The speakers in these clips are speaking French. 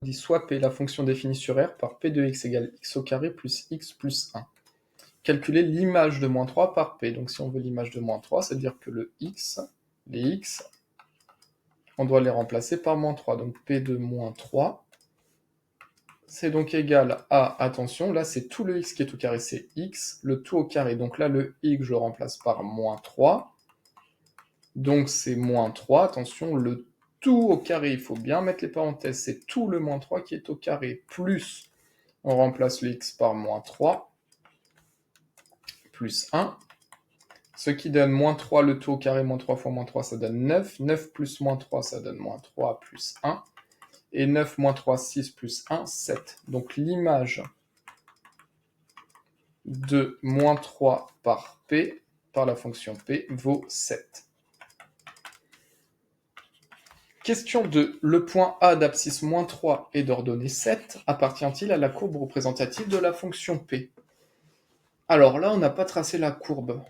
dit soit P, la fonction définie sur R, par P de x égale x au carré plus x plus 1. Calculer l'image de moins 3 par P. Donc si on veut l'image de moins 3, c'est-à-dire que les x, on doit les remplacer par moins 3. Donc P de moins 3, c'est donc égal à, attention, là c'est tout le x qui est au carré, c'est x, le tout au carré. Donc là le x, je le remplace par moins 3. Donc c'est moins 3, attention, le tout au carré, il faut bien mettre les parenthèses, c'est tout le moins 3 qui est au carré, plus, on remplace le x par moins 3, plus 1, ce qui donne moins 3, le tout au carré, moins 3 fois moins 3, ça donne 9, 9 plus moins 3, ça donne moins 3 plus 1, et 9 moins 3, 6 plus 1, 7. Donc l'image de moins 3 par P, par la fonction P, vaut 7. Question 2. Le point A d'abscisse moins 3 et d'ordonnée 7 appartient-il à la courbe représentative de la fonction P? Alors là, on n'a pas tracé la courbe.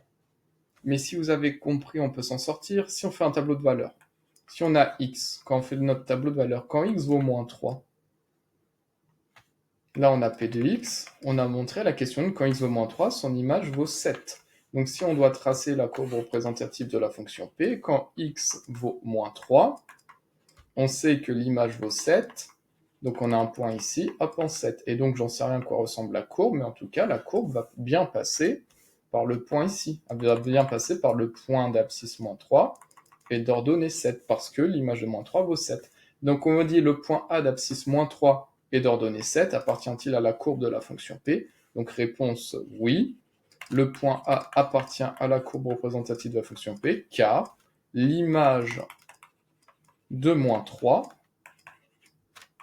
Mais si vous avez compris, on peut s'en sortir si on fait un tableau de valeurs. Si on a x, quand on fait notre tableau de valeurs, quand x vaut moins 3, là on a P de x, on a montré à la question de quand x vaut moins 3, son image vaut 7. Donc si on doit tracer la courbe représentative de la fonction P, quand x vaut moins 3, on sait que l'image vaut 7, donc on a un point ici, hop, en 7. Et donc j'en sais rien à quoi ressemble la courbe, mais en tout cas la courbe va bien passer par le point ici. Elle va bien passer par le point d'abscisse moins 3 et d'ordonnée 7, parce que l'image de moins 3 vaut 7. Donc on me dit le point A d'abscisse moins 3 et d'ordonnée 7 appartient-il à la courbe de la fonction P? Donc réponse oui. Le point A appartient à la courbe représentative de la fonction P, car l'image de moins 3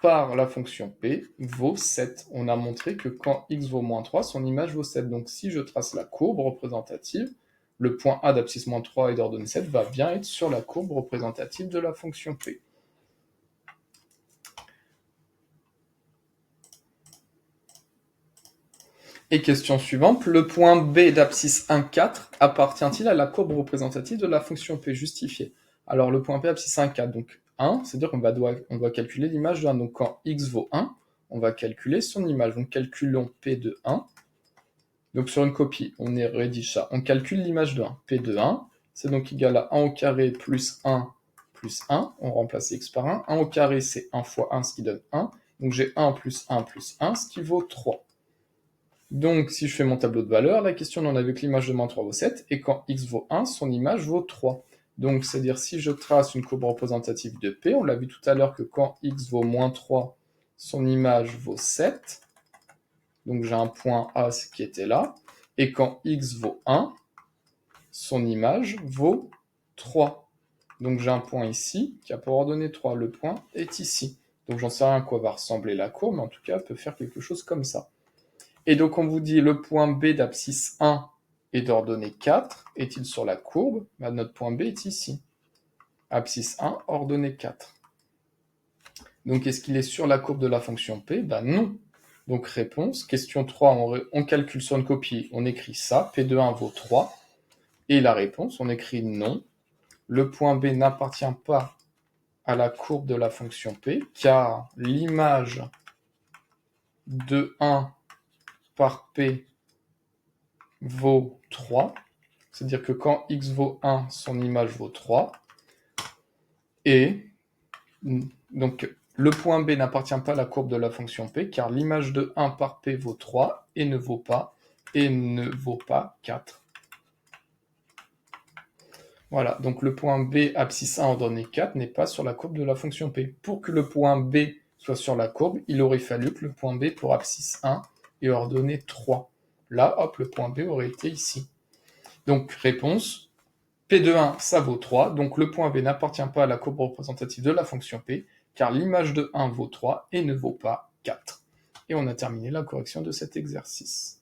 par la fonction P vaut 7. On a montré que quand x vaut moins 3, son image vaut 7. Donc si je trace la courbe représentative, le point A d'abscisse moins 3 et d'ordonnée 7 va bien être sur la courbe représentative de la fonction P. Et question suivante, le point B d'abscisse 1, 4 appartient-il à la courbe représentative de la fonction P justifiée? Alors le point B d'abscisse 1, 4, donc 1, c'est-à-dire qu'on doit calculer l'image de 1. Donc quand x vaut 1, on va calculer son image. Donc calculons P de 1. Donc sur une copie, on rédige ça. On calcule l'image de 1. P de 1, c'est donc égal à 1 au carré plus 1 plus 1. On remplace x par 1. 1 au carré, c'est 1 fois 1, ce qui donne 1. Donc j'ai 1 plus 1 plus 1, ce qui vaut 3. Donc, si je fais mon tableau de valeurs, la question on a vu que l'image de moins 3 vaut 7, et quand x vaut 1, son image vaut 3. Donc, c'est-à-dire si je trace une courbe représentative de P, on l'a vu tout à l'heure que quand x vaut moins 3, son image vaut 7. Donc, j'ai un point A qui était là. Et quand x vaut 1, son image vaut 3. Donc, j'ai un point ici qui a pour ordonnée 3. Le point est ici. Donc, j'en sais rien à quoi va ressembler la courbe, mais en tout cas, elle peut faire quelque chose comme ça. Et donc on vous dit le point B d'abscisse 1 est d'ordonnée 4, est-il sur la courbe? Bah, notre point B est ici. Abscisse 1, ordonnée 4. Donc est-ce qu'il est sur la courbe de la fonction P? Bah non. Donc réponse, question 3, on calcule sur une copie, on écrit ça, P de 1 vaut 3. Et la réponse, on écrit non. Le point B n'appartient pas à la courbe de la fonction P, car l'image de 1 par P vaut 3, c'est-à-dire que quand x vaut 1, son image vaut 3, et donc le point B n'appartient pas à la courbe de la fonction P, car l'image de 1 par P vaut 3, et ne vaut pas 4. Voilà, donc le point B abscisse 1 ordonnée 4 n'est pas sur la courbe de la fonction P. Pour que le point B soit sur la courbe, il aurait fallu que le point B pour abscisse 1 ait ordonnée 3. Là, hop, le point B aurait été ici. Donc, réponse, P de 1, ça vaut 3, donc le point B n'appartient pas à la courbe représentative de la fonction P, car l'image de 1 vaut 3 et ne vaut pas 4. Et on a terminé la correction de cet exercice.